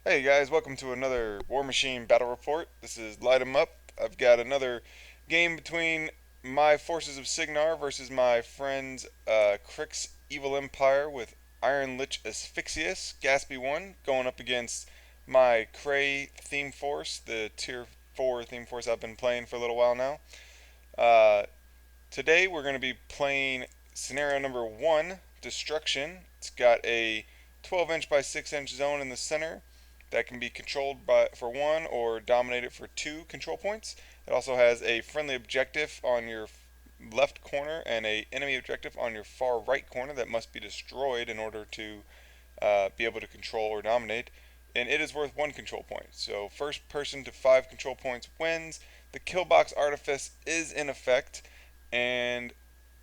Hey guys, welcome to another War Machine Battle Report. This is Lightem'up. I've got another game between my forces of Cygnar versus my friends Cryx Evil Empire with Iron Lich Asphyxious, Gaspy 1, going up against my Kraye theme force, the tier 4 theme force I've been playing for a little while now. Uh, Today we're going to be playing scenario number 1, Destruction. It's got a 12-inch by 6-inch zone in the center that can be controlled for 1 or dominated for 2 control points. It also has a friendly objective on your left corner and a enemy objective on your far right corner that must be destroyed in order to be able to control or dominate. And it is worth 1 control point. So first person to 5 control points wins. The kill box artifice is in effect, and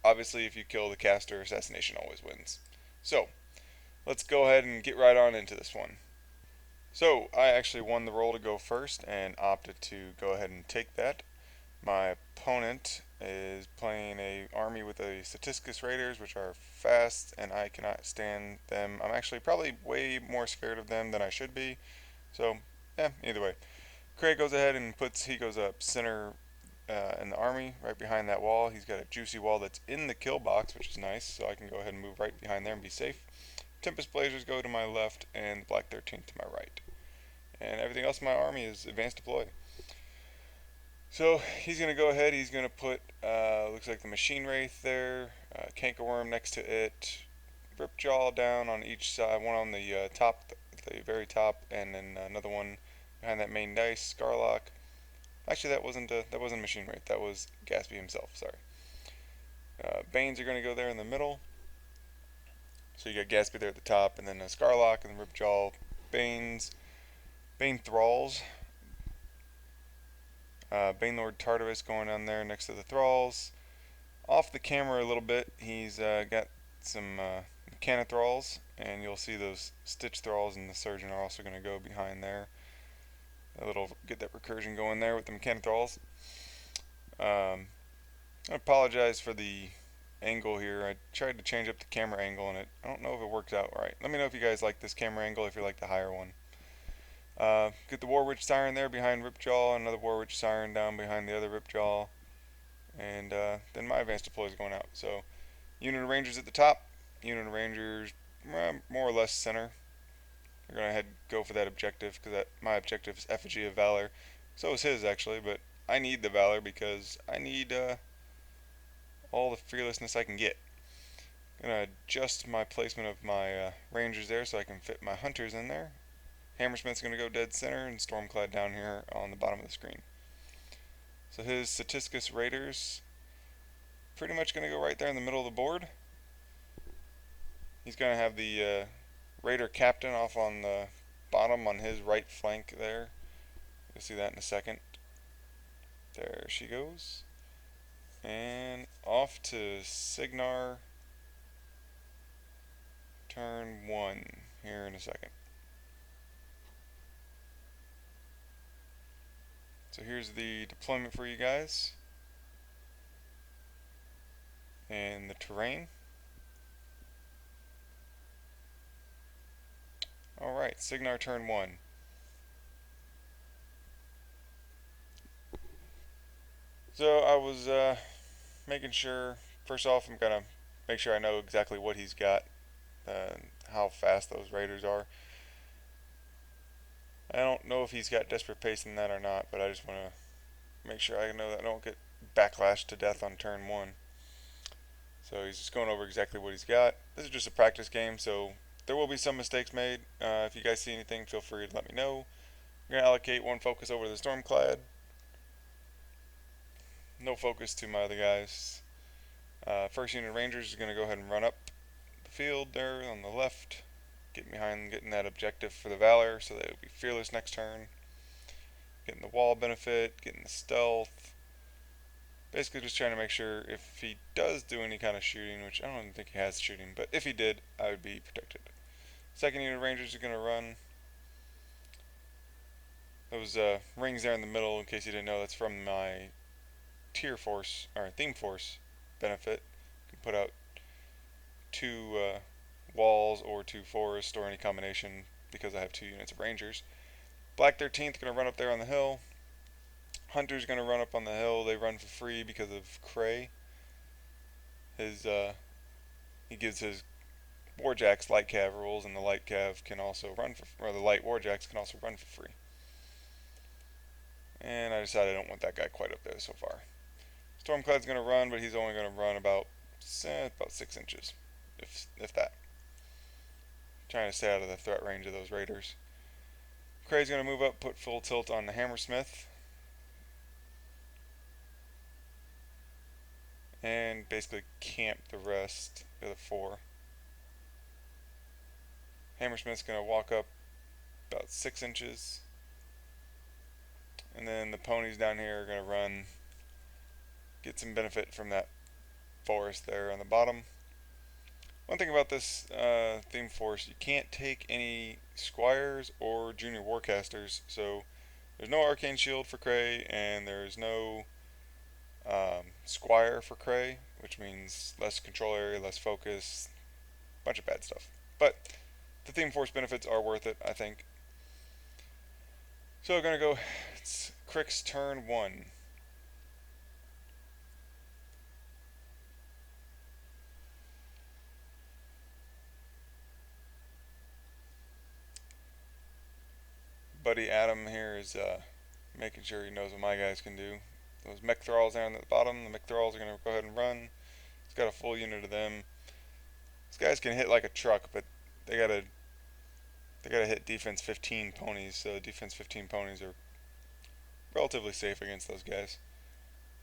obviously if you kill the caster, assassination always wins. So let's go ahead and get right on into this one. So I actually won the roll to go first and opted to go ahead and take that. My opponent is playing a army with a Statiscus Raiders, which are fast, and I cannot stand them. I'm actually probably way more scared of them than I should be. So, yeah, either way. Kraye goes ahead and he goes up center in the army, right behind that wall. He's got a juicy wall that's in the kill box, which is nice, so I can go ahead and move right behind there and be safe. Tempest Blazers go to my left, and Black 13th to my right. And everything else in my army is advanced deploy. So he's going to go ahead, he's going to put, looks like the Machine Wraith there, Cankerworm next to it, Ripjaw down on each side, one on the top, the very top, and then another one behind that main dice, Scarlock. Actually, that wasn't Machine Wraith, that was Gatsby himself, sorry. Banes are going to go there in the middle. So you got Gatsby there at the top, and then Scarlock, and then Ripjaw, Banes, Bane Thralls, Banelord Tartarus going on there next to the Thralls. Off the camera a little bit, he's got some Canna Thralls, and you'll see those Stitch Thralls and the Surgeon are also going to go behind there. A little get that recursion going there with the Canna Thralls. I apologize for the angle here. I tried to change up the camera angle, and I don't know if it works out right. Let me know if you guys like this camera angle, if you like the higher one. Get the War Witch Siren there behind Ripjaw, another War Witch Siren down behind the other Ripjaw, and then my advanced deploy is going out. So unit of Rangers at the top, unit of Rangers more or less center. We're gonna go for that objective because my objective is Effigy of Valor. So is his actually, but I need the Valor because I need all the fearlessness I can get. I'm gonna adjust my placement of my Rangers there so I can fit my Hunters in there. Hammersmith's gonna go dead center and Stormclad down here on the bottom of the screen. So his Statiscus Raiders pretty much gonna go right there in the middle of the board. He's gonna have the Raider Captain off on the bottom on his right flank there. You'll see that in a second. There she goes. And off to Cygnar turn 1 here in a second. So here's the deployment for you guys. And the terrain. Alright, Cygnar turn 1. So I was making sure, first off, I'm gonna make sure I know exactly what he's got, how fast those raiders are. I don't know if he's got desperate pace in that or not, but I just want to make sure I know that I don't get backlash to death on turn 1. So he's just going over exactly what he's got. This is just a practice game, so there will be some mistakes made. If you guys see anything, feel free to let me know. I'm going to allocate 1 focus over the Stormclad. No focus to my other guys. First unit of Rangers is going to go ahead and run up the field there on the left. Get behind getting that objective for the Valor so that it'll be fearless next turn. Getting the wall benefit, getting the stealth. Basically just trying to make sure if he does do any kind of shooting, which I don't even think he has shooting, but if he did, I would be protected. Second unit of Rangers are going to run. Those rings there in the middle, in case you didn't know, that's from my tier force, or theme force benefit. You can put out 2 walls or 2 forests or any combination because I have 2 units of Rangers. Black 13th going to run up there on the hill. Hunter's going to run up on the hill. They run for free because of Kraye. He gives his Warjacks light cav rules, and the light cav can also run for, or the light Warjacks can also run for free. And I decided I don't want that guy quite up there so far. Stormclad's going to run, but he's only going to run about 6 inches, if that. Trying to stay out of the threat range of those raiders. Kraye's going to move up, put full tilt on the Hammersmith, and basically camp the rest of the 4. Hammersmith's going to walk up about 6 inches, and then the ponies down here are going to run, get some benefit from that forest there on the bottom. One thing about this theme force, you can't take any squires or junior warcasters, so there's no arcane shield for Kraye, and there's no squire for Kraye, which means less control area, less focus, bunch of bad stuff. But the theme force benefits are worth it, I think. So we're gonna go. It's Cryx turn 1. Buddy Adam here is making sure he knows what my guys can do. Those mech thralls down at the bottom, the mech thralls are going to go ahead and run. He's got a full unit of them. These guys can hit like a truck, but they gotta hit defense 15 ponies, so defense 15 ponies are relatively safe against those guys.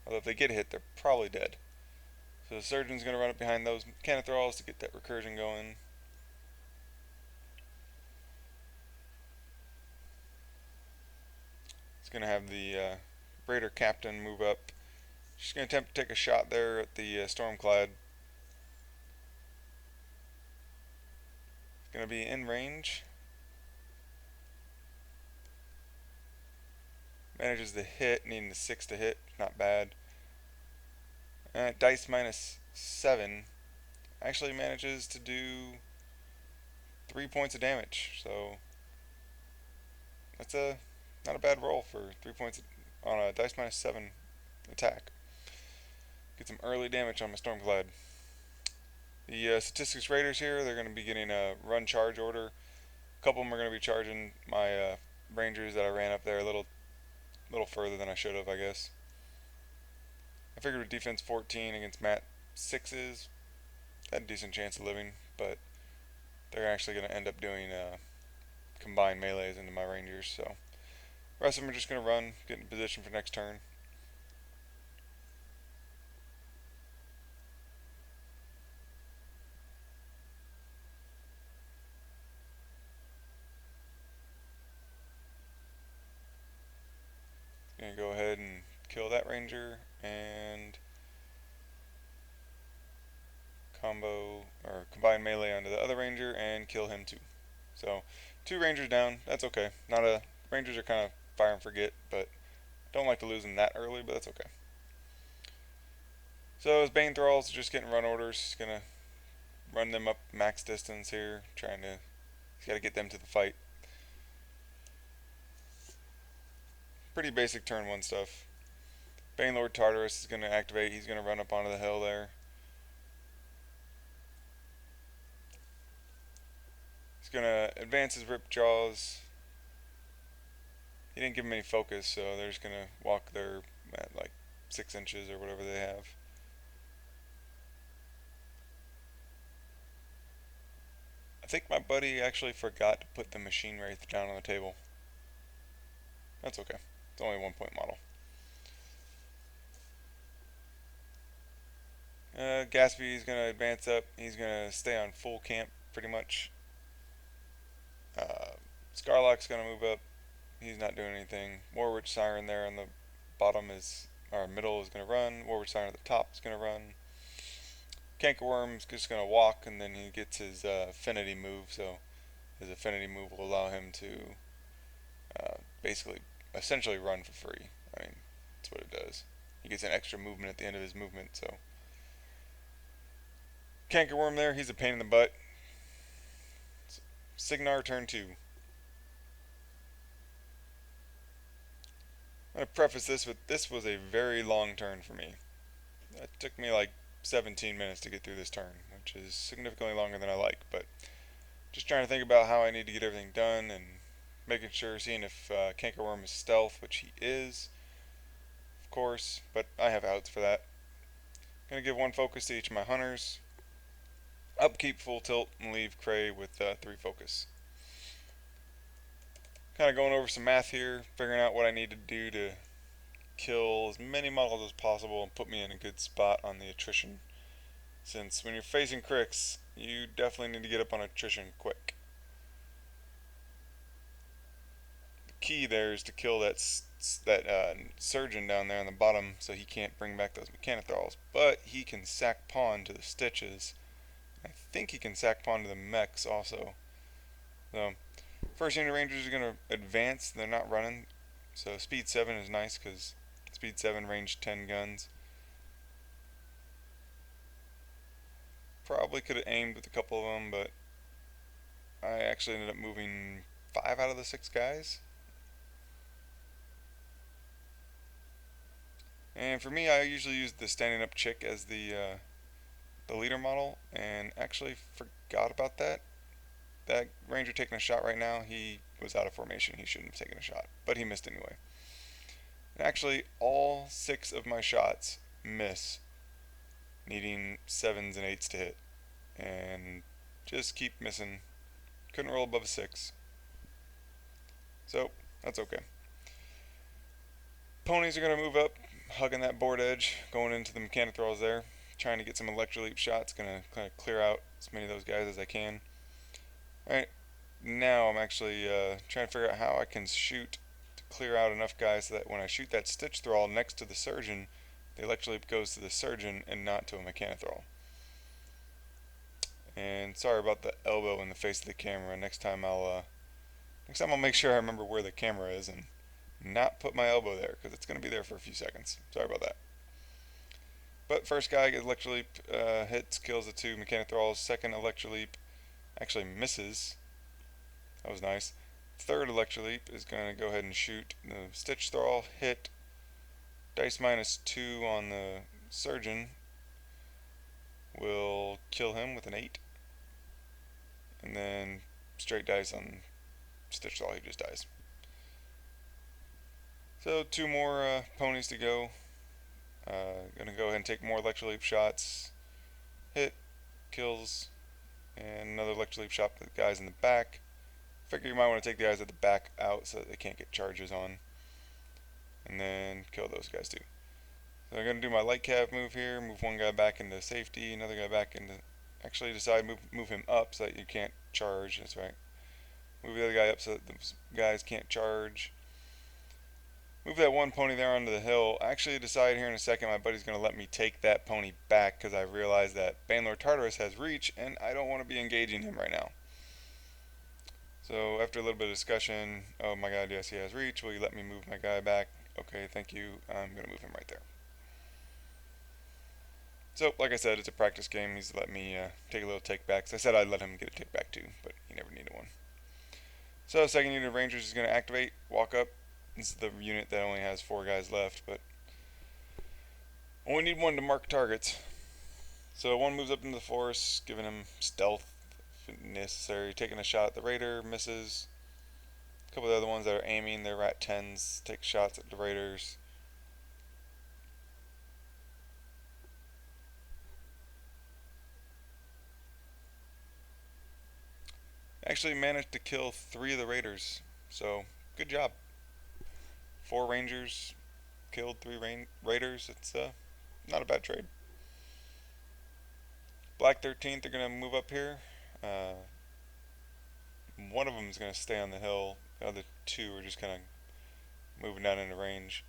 Although if they get hit, they're probably dead. So the surgeon's going to run up behind those cannon thralls to get that recursion going. He's going to have the Raider captain move up. She's going to attempt to take a shot there at the Stormclad. It's going to be in range. Manages the hit, needing the 6 to hit, not bad. Dice -7 actually manages to do 3 points of damage, so that's not a bad roll for 3 points on a dice -7 attack. Get some early damage on my Stormclad. The Statistics Raiders here, they're going to be getting a run charge order. A couple of them are going to be charging my Rangers that I ran up there a little further than I should have, I guess. I figured with defense 14 against mat 6s, had a decent chance of living, but they're actually going to end up doing combined melees into my Rangers, so the rest of them are just going to run, get in position for next turn. Going to go ahead and kill that Ranger and combo or combine melee onto the other Ranger and kill him too. So 2 Rangers down, that's okay. Rangers are kind of fire and forget, but don't like to lose them that early, but that's okay. So his Bane Thralls are just getting run orders. He's gonna run them up max distance here, he's gotta get them to the fight. Pretty basic turn 1 stuff. Banelord Tartarus is gonna activate, he's gonna run up onto the hill there. He's gonna advance his Rip Jaws. He didn't give him any focus, so they're just gonna walk there at like 6 inches or whatever they have. I think my buddy actually forgot to put the Machine Wraith down on the table. That's okay. It's only a 1-point model. Gatsby is going to advance up. He's going to stay on full camp pretty much. Scarlock's going to move up. He's not doing anything. Warwitch Siren there on the bottom middle is going to run. Warwitch Siren at the top is going to run. Cankerworm's just going to walk, and then he gets his affinity move. So his affinity move will allow him to essentially run for free. I mean, that's what it does. He gets an extra movement at the end of his movement, so. Cankerworm there, he's a pain in the butt. Cygnar turn 2. I'm going to preface this with this was a very long turn for me. It took me like 17 minutes to get through this turn, which is significantly longer than I like, but just trying to think about how I need to get everything done and making sure, seeing if Cankerworm is stealth, which he is, of course, but I have outs for that. Gonna give one focus to each of my hunters, upkeep full tilt, and leave Kraye with 3 focus. Kind of going over some math here, figuring out what I need to do to kill as many models as possible and put me in a good spot on the attrition. Since when you're facing Cryx, you definitely need to get up on attrition quick. The key there is to kill that surgeon down there on the bottom so he can't bring back those mechanithrals. But he can sack pawn to the stitches. I think he can sack pawn to the mechs also. So first unit rangers are going to advance. They're not running. So speed 7 is nice because speed 7 range 10 guns. Probably could have aimed with a couple of them, but I actually ended up moving 5 out of the 6 guys. And for me, I usually use the standing up chick as the leader model, and actually forgot about that. That ranger taking a shot right now, he was out of formation. He shouldn't have taken a shot, but he missed anyway. And actually, all 6 of my shots miss, needing 7s and 8s to hit, and just keep missing. Couldn't roll above a 6, so that's okay. Ponies are going to move up, hugging that board edge, going into the mechanithrals there, trying to get some electroleap shots. Going to kind of clear out as many of those guys as I can. Alright, now I'm actually trying to figure out how I can shoot to clear out enough guys so that when I shoot that stitch thrall next to the surgeon, the electroleap goes to the surgeon and not to a mechanithral. And sorry about the elbow in the face of the camera. Next time I'll make sure I remember where the camera is and not put my elbow there, because it's going to be there for a few seconds. Sorry about that. But first guy gets electroleap, hits, kills the 2 mechanithrals. Second electroleap actually misses. That was nice. Third electroleap is going to go ahead and shoot the stitch thrall, hit, dice -2 on the surgeon will kill him with an 8, and then straight dice on stitch thrall, he just dies. So 2 more ponies to go. Gonna go ahead and take more electroleap shots, hit, kills, and another electroleap shot for the guys in the back. Figure you might want to take the guys at the back out so that they can't get charges on, and then kill those guys too. So I'm going to do my light cav move here, move one guy back into safety, another guy back into, actually decide move him up so that you can't charge, that's right. Move the other guy up so that those guys can't charge. Move that one pony there onto the hill. I actually decide here in a second my buddy's going to let me take that pony back because I realize that Banlord Tartarus has reach and I don't want to be engaging him right now. So after a little bit of discussion, oh my god, yes, he has reach. Will you let me move my guy back? Okay, thank you. I'm going to move him right there. So, like I said, it's a practice game. He's let me take a little take back. I said I'd let him get a take back too, but he never needed one. So, second unit of Rangers is going to activate, walk up. This is the unit that only has 4 guys left, but only need 1 to mark targets. So, 1 moves up into the forest, giving him stealth if necessary. Taking a shot at the raider, misses. A couple of the other ones that are aiming, they're at 10s, take shots at the raiders. Actually managed to kill 3 of the raiders, so good job. 4 rangers killed 3 raiders. It's not a bad trade. Black 13th are going to move up here. One of them is going to stay on the hill. The other 2 are just kind of moving down into range.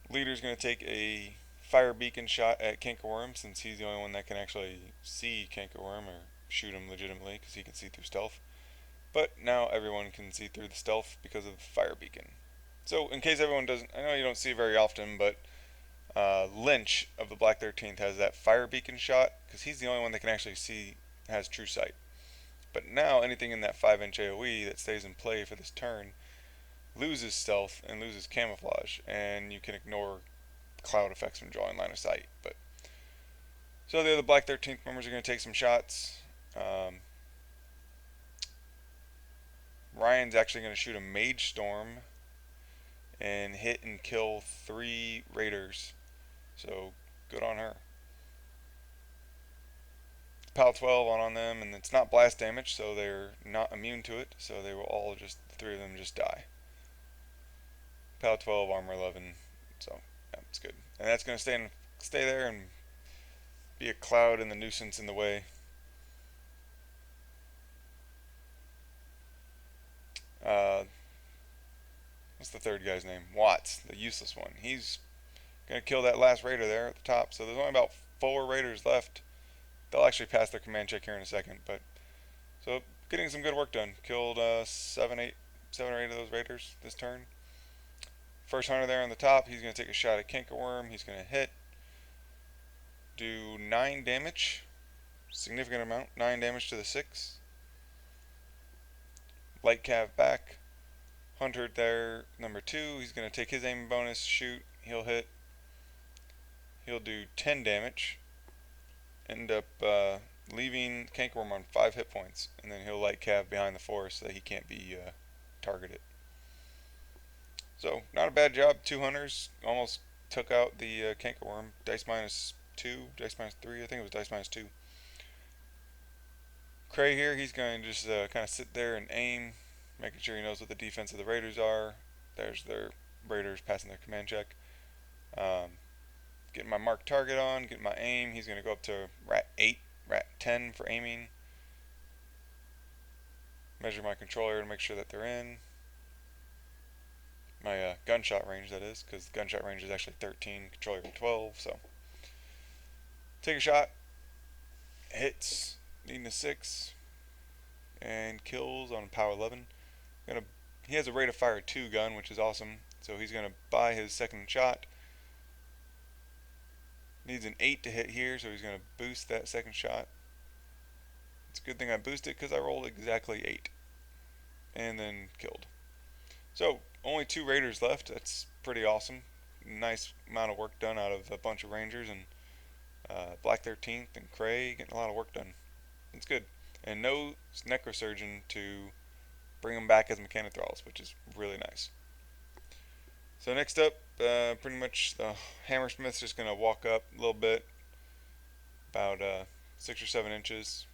Leader's going to take a fire beacon shot at Cankerworm since he's the only one that can actually see Cankerworm or shoot him legitimately because he can see through stealth. But now everyone can see through the stealth because of the fire beacon. So in case everyone doesn't, I know you don't see it very often, but Lynch of the Black 13th has that fire beacon shot because he's the only one that can actually see, has true sight. But now anything in that 5-inch AoE that stays in play for this turn loses stealth and loses camouflage, and you can ignore cloud effects from drawing line of sight. But so the other Black 13th members are going to take some shots. Um, Ryan's actually going to shoot a Mage Storm and hit and kill 3 Raiders. So good on her. Pal 12 on them, and it's not blast damage, so they're not immune to it. So they will all just, the 3 of them just die. Pal 12, armor 11. So yeah, it's good. And that's going to stay there and be a cloud and the nuisance in the way. Uh, what's the third guy's name? Watts, the useless one. He's gonna kill that last raider there at the top. So there's only about 4 raiders left. They'll actually pass their command check here in a second. But so getting some good work done. Killed 7 or 8 of those raiders this turn. First hunter there on the top. He's gonna take a shot at Cankerworm. He's gonna hit. Do 9 damage. Significant amount. 9 damage to the 6. Light cav back. Hunter there, number 2. He's going to take his aim bonus, shoot. He'll hit. He'll do 10 damage. End up leaving Cankerworm on 5 hit points. And then he'll light cav behind the forest so that he can't be targeted. So, not a bad job. 2 hunters almost took out the Cankerworm. Dice minus 2, dice minus 3. I think it was dice minus 2. Kraye here, he's going to just kind of sit there and aim, making sure he knows what the defense of the raiders are. There's their raiders passing their command check. Getting my marked target on, getting my aim. He's going to go up to rat 8, rat 10 for aiming. Measure my control area to make sure that they're in. My gunshot range, that is, because gunshot range is actually 13, control area 12. So take a shot, hits, needing a 6, and kills on power 11. He has a rate of fire 2 gun, which is awesome. So he's going to buy his second shot. Needs an 8 to hit here, so he's going to boost that second shot. It's a good thing I boosted because I rolled exactly 8. And then killed. So, only 2 raiders left. That's pretty awesome. Nice amount of work done out of a bunch of rangers. And Black 13th and Kraye getting a lot of work done. It's good. And no Necrosurgeon to bring them back as Mechanothralls, which is really nice. So next up, pretty much the Hammersmith's just going to walk up a little bit, about 6 or 7 inches.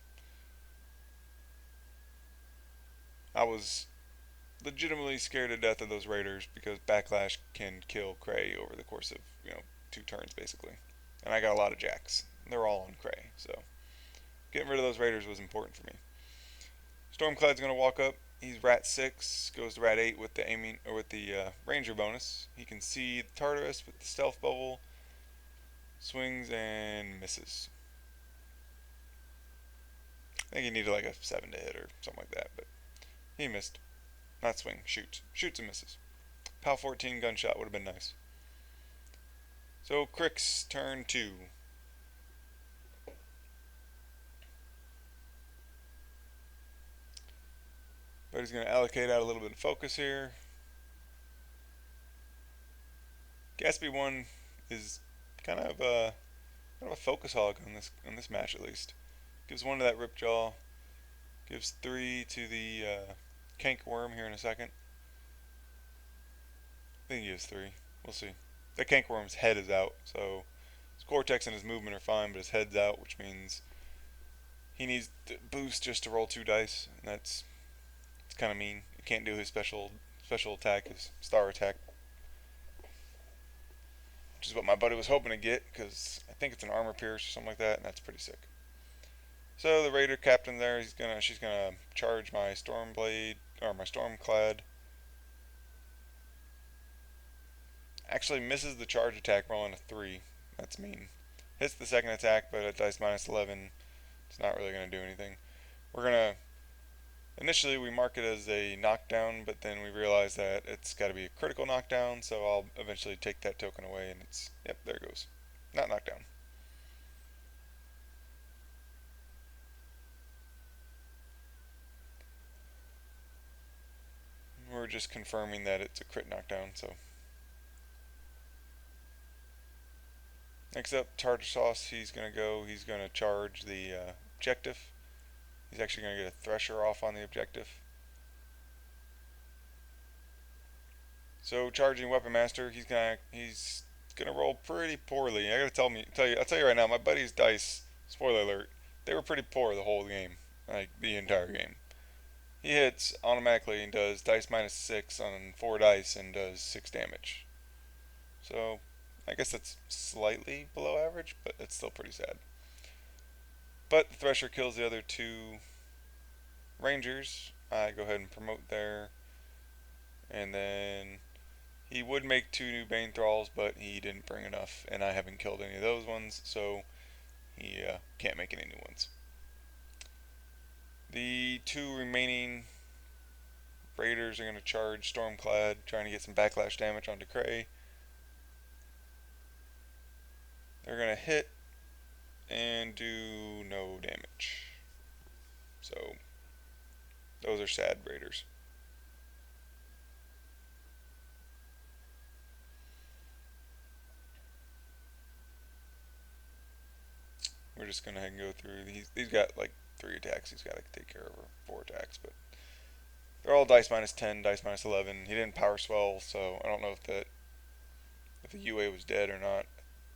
I was legitimately scared to death of those raiders because backlash can kill Kraye over the course of 2 turns basically, and I got a lot of jacks. They're all on Kraye, so getting rid of those raiders was important for me. Stormclad's going to walk up. He's rat 6, goes to rat 8 with the aiming or with the ranger bonus. He can see the Tartarus with the stealth bubble. Swings and misses. I think he needed like a 7 to hit or something like that, but he missed. Not swing, shoots. Shoots and misses. PAL 14 gunshot would have been nice. So Cryx turn 2. But he's going to allocate out a little bit of focus here. Gatsby 1 is kind of a focus hog on this match at least. Gives 1 to that Ripjaw. Gives 3 to the Cankerworm here in a second. I think he gives 3. We'll see. The Cankerworm's head is out, so his Cortex and his movement are fine, but his head's out, which means he needs to boost just to roll 2 dice, and it's kind of mean. He can't do his special attack, his star attack, which is what my buddy was hoping to get, because I think it's an armor pierce or something like that, and that's pretty sick. So the raider captain there, she's gonna charge my Stormblade or my Stormclad. Actually misses the charge attack, rolling a 3. That's mean. Hits the second attack, but at dice minus 11, it's not really gonna do anything. Initially we mark it as a knockdown, but then we realize that it's got to be a critical knockdown, so I'll eventually take that token away, and it's, yep, there it goes. Not knockdown. We're just confirming that it's a crit knockdown. So next up, Tartar Sauce. He's gonna charge the objective. He's actually gonna get a Thresher off on the objective. So charging Weapon Master, he's gonna roll pretty poorly. I'll tell you right now, my buddy's dice. Spoiler alert: they were pretty poor the whole game, like the entire game. He hits automatically and does dice -6 on 4 dice and does 6 damage. So I guess that's slightly below average, but it's still pretty sad. But the Thresher kills the other 2 Rangers. I go ahead and promote there, and then he would make 2 new Bane Thralls, but he didn't bring enough, and I haven't killed any of those ones, so he can't make any new ones. The 2 remaining Raiders are going to charge Stormclad, trying to get some backlash damage onto Kraye. They're going to hit and do no damage. So those are sad Raiders. We're just going to head and go through. He's got like 3 attacks he's got to take care of, or 4 attacks, but they're all dice -10, dice -11. He didn't power swell, so I don't know if the UA was dead or not.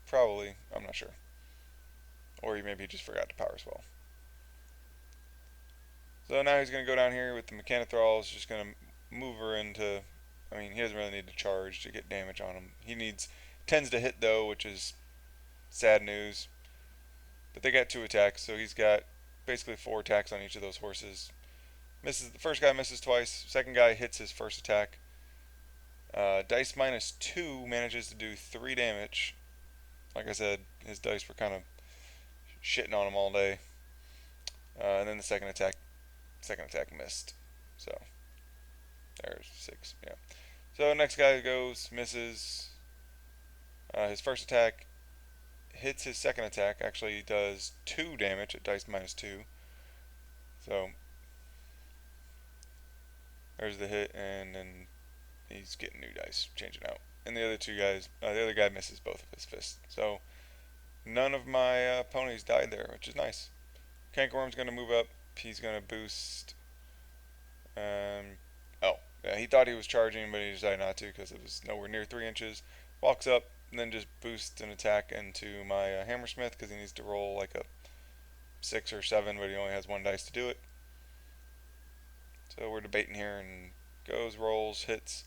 Probably, I'm not sure. Or maybe he just forgot to power swell. So now he's going to go down here with the Mechanothrall. Just going to move her into. I mean, he doesn't really need to charge to get damage on him. He needs 10s to hit though, which is sad news. But they got 2 attacks, so he's got basically 4 attacks on each of those horses. The first guy misses twice. Second guy hits his first attack. Dice -2 manages to do 3 damage. Like I said, his dice were kind of shitting on him all day. And then the second attack missed. So there's 6. Yeah. So next guy goes, misses. His first attack hits his second attack. Actually, does 2 damage at dice -2. So there's the hit, and then he's getting new dice, changing out. And the other guy misses both of his fists. So none of my ponies died there, which is nice. Cankerworm's going to move up. He's going to boost. Oh, yeah, he thought he was charging, but he decided not to because it was nowhere near 3 inches. Walks up, and then just boosts an attack into my Hammersmith because he needs to roll like a 6 or 7, but he only has 1 dice to do it. So we're debating here, and goes, rolls, hits,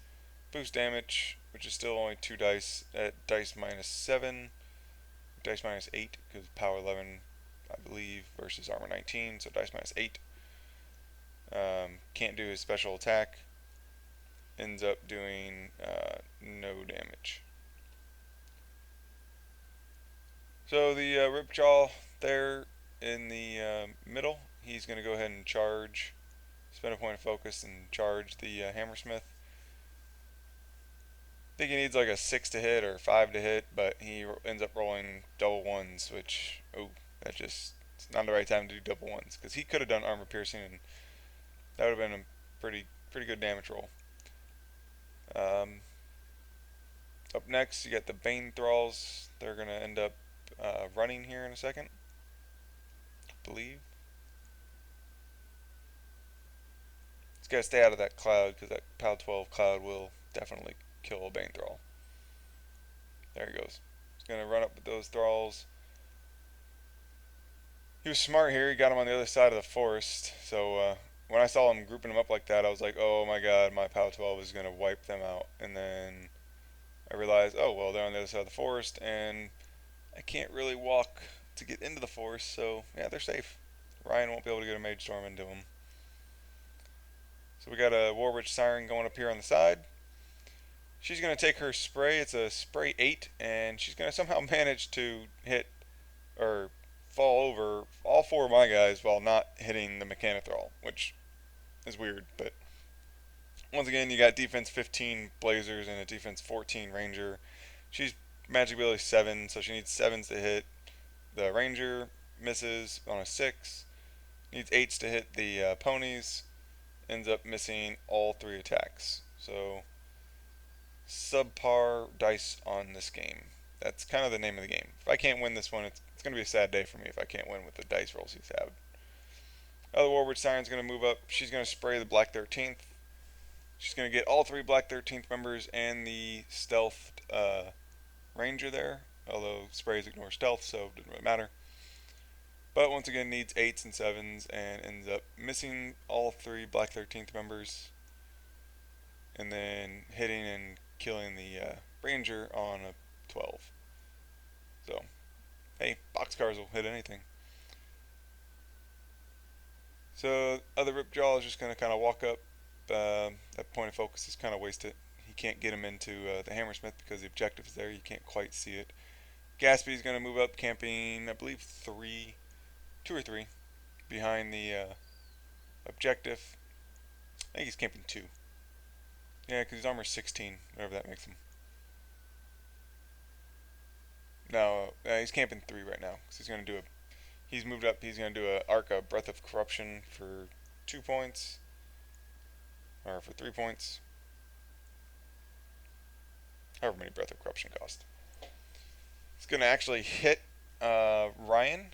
boost damage, which is still only 2 dice at dice -7, dice -8 because power 11, I believe, versus armor 19, so dice -8. Can't do his special attack. Ends up doing no damage. So the Ripjaw there in the middle, he's going to go ahead and charge, spend a point of focus and charge the Hammersmith. I think he needs like a 6 to hit or 5 to hit, but he ends up rolling double ones, which, it's not the right time to do double ones, because he could have done armor piercing, and that would have been a pretty good damage roll. Up next, you got the Bane Thralls. They're going to end up running here in a second, I believe. He's got to stay out of that cloud, because that POW 12 cloud will definitely kill a Bane Thrall. There he goes. He's going to run up with those Thralls. He was smart here. He got him on the other side of the forest. So when I saw him grouping them up like that, I was like, oh my god, my POW 12 is going to wipe them out. And then I realized, oh, well, they're on the other side of the forest, and I can't really walk to get into the forest, so yeah, they're safe. Ryan won't be able to get a Mage Storm into them. So we got a War Witch Siren going up here on the side. She's going to take her spray. It's a spray 8, and she's going to somehow manage to hit or fall over all 4 of my guys while not hitting the Mechanothrall, which is weird. But once again, you got defense 15 Blazers and a defense 14 Ranger. She's magic ability 7, so she needs 7s to hit. The Ranger misses on a 6. Needs 8s to hit the ponies. Ends up missing all 3 attacks. So subpar dice on this game. That's kind of the name of the game. If I can't win this one, it's going to be a sad day for me if I can't win with the dice rolls he's had. Other Warward Siren's going to move up. She's going to spray the Black 13th. She's going to get all three Black 13th members and the stealth ranger there. Although sprays ignore stealth, so it doesn't really matter. But once again, needs 8s and 7s and ends up missing all three Black 13th members. And then hitting and killing the ranger on a 12. So, hey, boxcars will hit anything. So, other Ripjaw is just going to kind of walk up. That point of focus is kind of wasted. He can't get him into the Hammersmith because the objective is there. You can't quite see it. Gaspy is going to move up, camping, I believe, 2 or 3 behind the objective. I think he's camping 2. Yeah, because his armor's 16, whatever that makes him. No, he's camping 3 right now because he's going to do a. He's moved up. He's going to do a arc of Breath of Corruption for 2 points, or for 3 points. However many Breath of Corruption cost. He's going to actually hit Ryan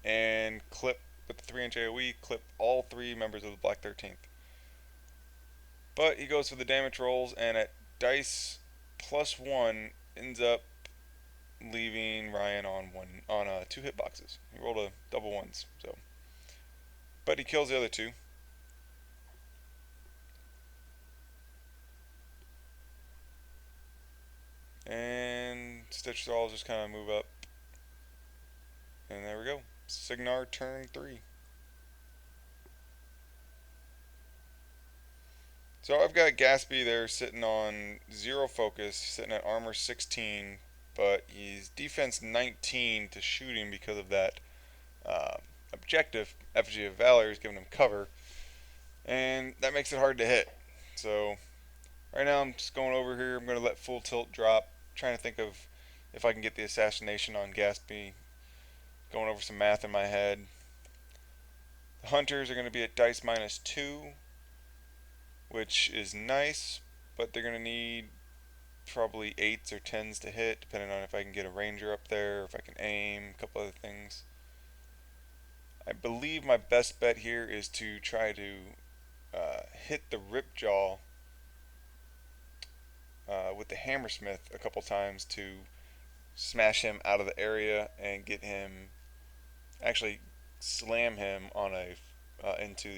and clip with the 3-inch AoE, clip all 3 members of the Black 13th. But he goes for the damage rolls, and at dice +1 ends up leaving Ryan on 2 hitboxes. He rolled a double ones, so. But he kills the other 2. And Stitch Thralls just kind of move up. And there we go. Cygnar turn 3. So I've got Gaspy there sitting on 0 focus, sitting at armor 16, but he's defense 19 to shooting because of that objective. Effigy of Valor is giving him cover, and that makes it hard to hit. So right now I'm just going over here. I'm going to let full tilt drop, trying to think of if I can get the assassination on Gaspy. Going over some math in my head. The hunters are going to be at dice -2, which is nice, but they're going to need probably 8s or 10s to hit, depending on if I can get a ranger up there, or if I can aim, a couple other things. I believe my best bet here is to try to hit the Ripjaw with the Hammersmith a couple times to smash him out of the area and get him, actually slam him on a into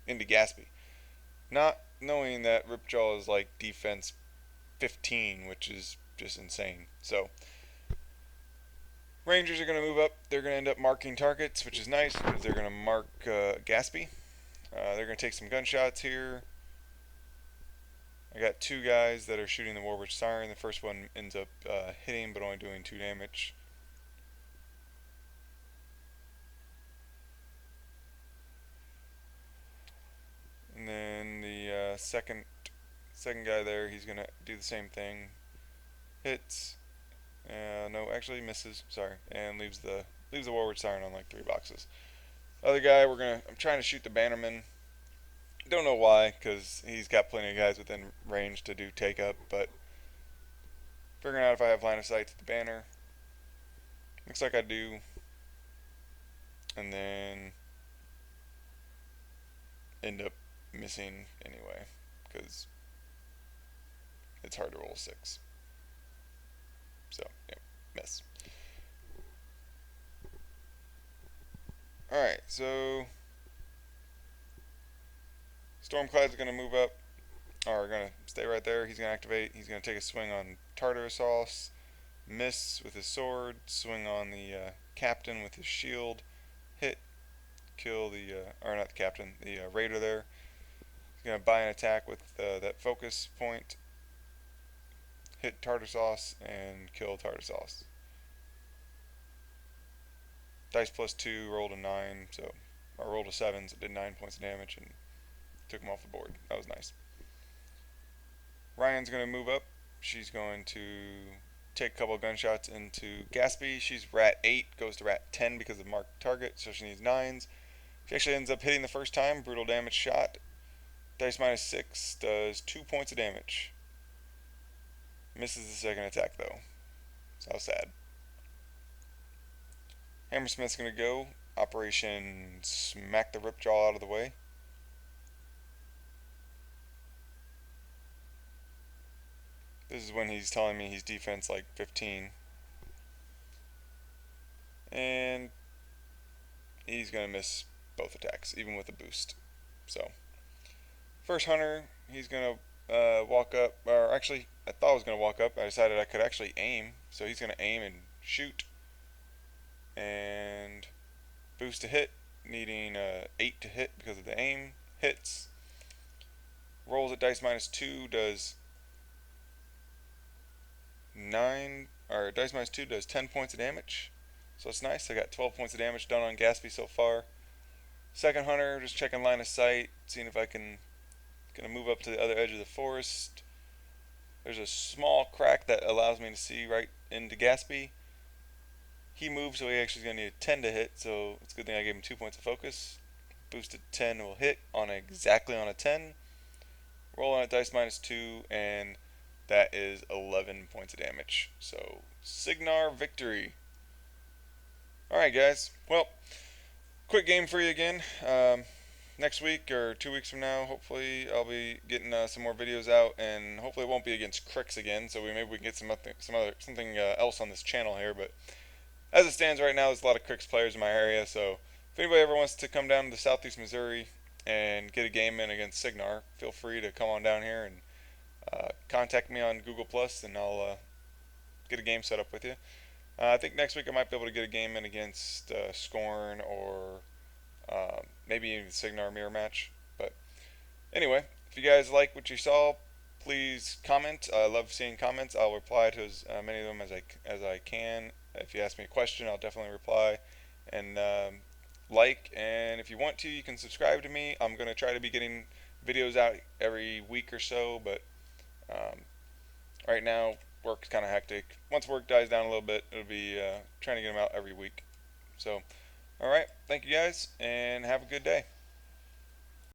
Gaspy. Not knowing that Ripjaw is like defense 15, which is just insane. So Rangers are going to move up. They're going to end up marking targets, which is nice because they're going to mark Gaspy. They're going to take some gunshots here. I got 2 guys that are shooting the Warwitch Siren. The first one ends up hitting, but only doing 2 damage. And then the second guy there, he's gonna do the same thing. Hits. No, actually misses. Sorry, and leaves the Warwitch Siren on like 3 boxes. Other guy, I'm trying to shoot the Bannerman. Don't know why, because he's got plenty of guys within range to do take up, but figuring out if I have line of sight to the banner. Looks like I do. And then end up missing anyway, because it's hard to roll 6. So, yeah, miss. Alright, so Stormcloud's going to move up, or going to stay right there. He's going to activate. He's going to take a swing on Tartarus, miss with his sword, swing on the captain with his shield, hit, kill the, or not the captain, the raider there. He's going to buy an attack with that focus point, hit Tartarus, and kill Tartarus. Dice +2, rolled a 9, so I rolled a 7, so it did 9 points of damage and took him off the board. That was nice. Ryan's going to move up. She's going to take a couple of gunshots into Gaspy. She's rat 8, goes to rat 10 because of marked target, so she needs 9s. She actually ends up hitting the first time, brutal damage shot. Dice minus 6 does 2 points of damage. Misses the second attack though. So how sad. Hammersmith's gonna go. Operation Smack the Ripjaw out of the way. This is when he's telling me he's defense like 15. And he's gonna miss both attacks, even with a boost. So, first hunter, he's gonna walk up, or actually, I thought I was gonna walk up. I decided I could actually aim, so he's gonna aim and shoot, and boost to hit, needing 8 to hit because of the aim. Hits. Rolls at dice minus 2, does 9, or dice minus 2 does 10 points of damage. So it's nice. I got 12 points of damage done on Gatsby so far. Second hunter, just checking line of sight, seeing if I can gonna move up to the other edge of the forest. There's a small crack that allows me to see right into Gatsby. He moves, so he actually is gonna need a 10 to hit. So it's a good thing I gave him 2 points of focus. Boosted 10 will hit on exactly on a 10. Roll on a dice minus 2, and that is 11 points of damage. So Cygnar victory. All right, guys. Well, quick game for you again. Next week or 2 weeks from now, hopefully I'll be getting some more videos out, and hopefully it won't be against Cryx again. So maybe we can get something else on this channel here. But as it stands right now, there's a lot of Cryx players in my area. So if anybody ever wants to come down to Southeast Missouri and get a game in against Cygnar, feel free to come on down here and contact me on Google Plus, and I'll get a game set up with you. I think next week I might be able to get a game in against Scorn or maybe even the Cygnar mirror match. But anyway, if you guys like what you saw, please comment. I love seeing comments. I'll reply to as many of them as I can. If you ask me a question, I'll definitely reply. And and if you want to, you can subscribe to me. I'm gonna try to be getting videos out every week or so, but right now work's kind of hectic. Once work dies down a little bit, it'll be trying to get them out every week. So, all right, thank you guys, and have a good day.